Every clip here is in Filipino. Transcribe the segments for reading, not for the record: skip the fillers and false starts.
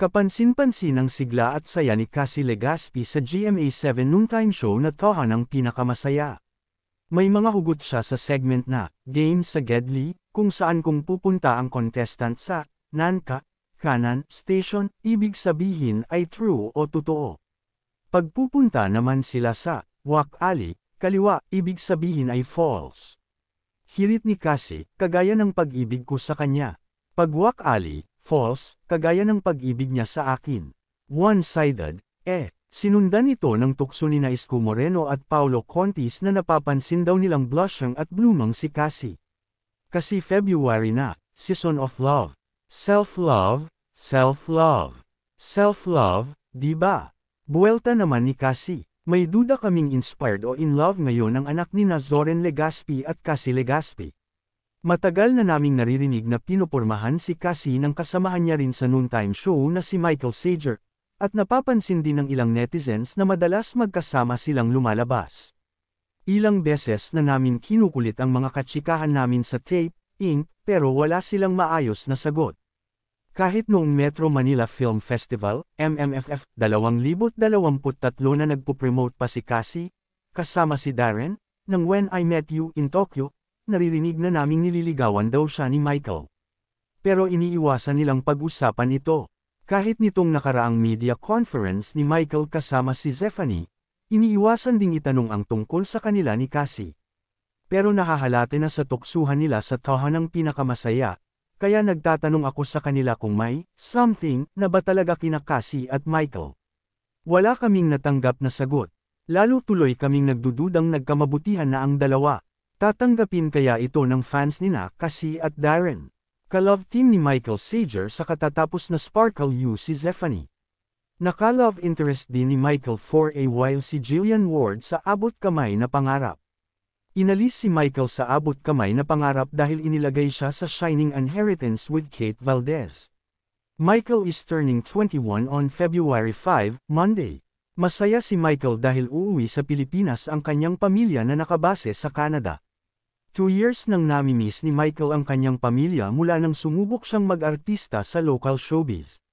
Kapansin-pansin ang sigla at saya ni Cassie Legaspi sa GMA7 noontime show na Toha ng Pinakamasaya. May mga hugot siya sa segment na, Game sa Gedli, kung saan kung pupunta ang contestant sa, Nanka, Kanan, Station, ibig sabihin ay true o totoo. Pagpupunta naman sila sa, Wak Ali, Kaliwa, ibig sabihin ay false. Hirit ni Cassie, kagaya ng pag-ibig ko sa kanya. Pag Wak Ali, false, kagaya ng pag-ibig niya sa akin. One-sided, sinundan ito ng tukso ni Isko Moreno at Paulo Contis na napapansin daw nilang blushing at blooming si Cassie. Kasi February na, season of love. Self-love, self-love. Self-love, diba? Buwelta naman ni Cassie. May duda kaming inspired o in love ngayon ang anak ni Zoren Legaspi at Cassie Legaspi. Matagal na naming naririnig na pinupormahan si Cassie ng kasamahan niya rin sa noontime show na si Michael Sager, at napapansin din ng ilang netizens na madalas magkasama silang lumalabas. Ilang beses na namin kinukulit ang mga katsikahan namin sa tape, pero wala silang maayos na sagot. Kahit noong Metro Manila Film Festival, MMFF, 2023 na nagpo-promote pa si Cassie, kasama si Darren, ng When I Met You in Tokyo, naririnig na naming nililigawan daw siya ni Michael. Pero iniiwasan nilang pag-usapan ito. Kahit nitong nakaraang media conference ni Michael kasama si Zephanie, iniiwasan ding itanong ang tungkol sa kanila ni Cassie. Pero nahahalate na sa tuksuhan nila sa Toha ng Pinakamasaya, kaya nagtatanong ako sa kanila kung may something na ba talaga kina Cassie at Michael. Wala kaming natanggap na sagot. Lalo tuloy kaming nagdududang nagkamabutihan na ang dalawa. Tatanggapin kaya ito ng fans nina Cassie at Darren? Ka-love team ni Michael Sager sa katatapos na Sparkle U si Zephanie. Naka-love interest din ni Michael for a while si Jillian Ward sa Abot Kamay na Pangarap. Inalis si Michael sa Abot Kamay na Pangarap dahil inilagay siya sa Shining Inheritance with Kate Valdez. Michael is turning 21 on February 5, Monday. Masaya si Michael dahil uuwi sa Pilipinas ang kanyang pamilya na nakabase sa Canada. 2 years nang nami-miss ni Michael ang kanyang pamilya mula nang sumubok siyang mag-artista sa local showbiz.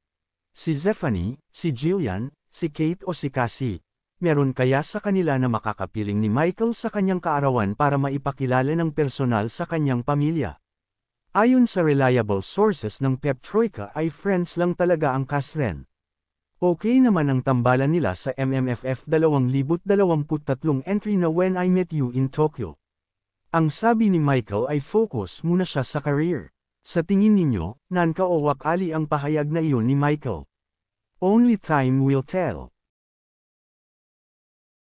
Si Zephanie, si Jillian, si Kate o si Cassie, meron kaya sa kanila na makakapiling ni Michael sa kanyang kaarawan para maipakilala ng personal sa kanyang pamilya? Ayon sa reliable sources ng Pep Troika ay friends lang talaga ang Kasren. Okay naman ang tambalan nila sa MMFF 2023 entry na When I Met You in Tokyo. Ang sabi ni Michael ay focus muna siya sa career. Sa tingin ninyo, Nanka o Wak Ali ang pahayag na iyon ni Michael? Only time will tell.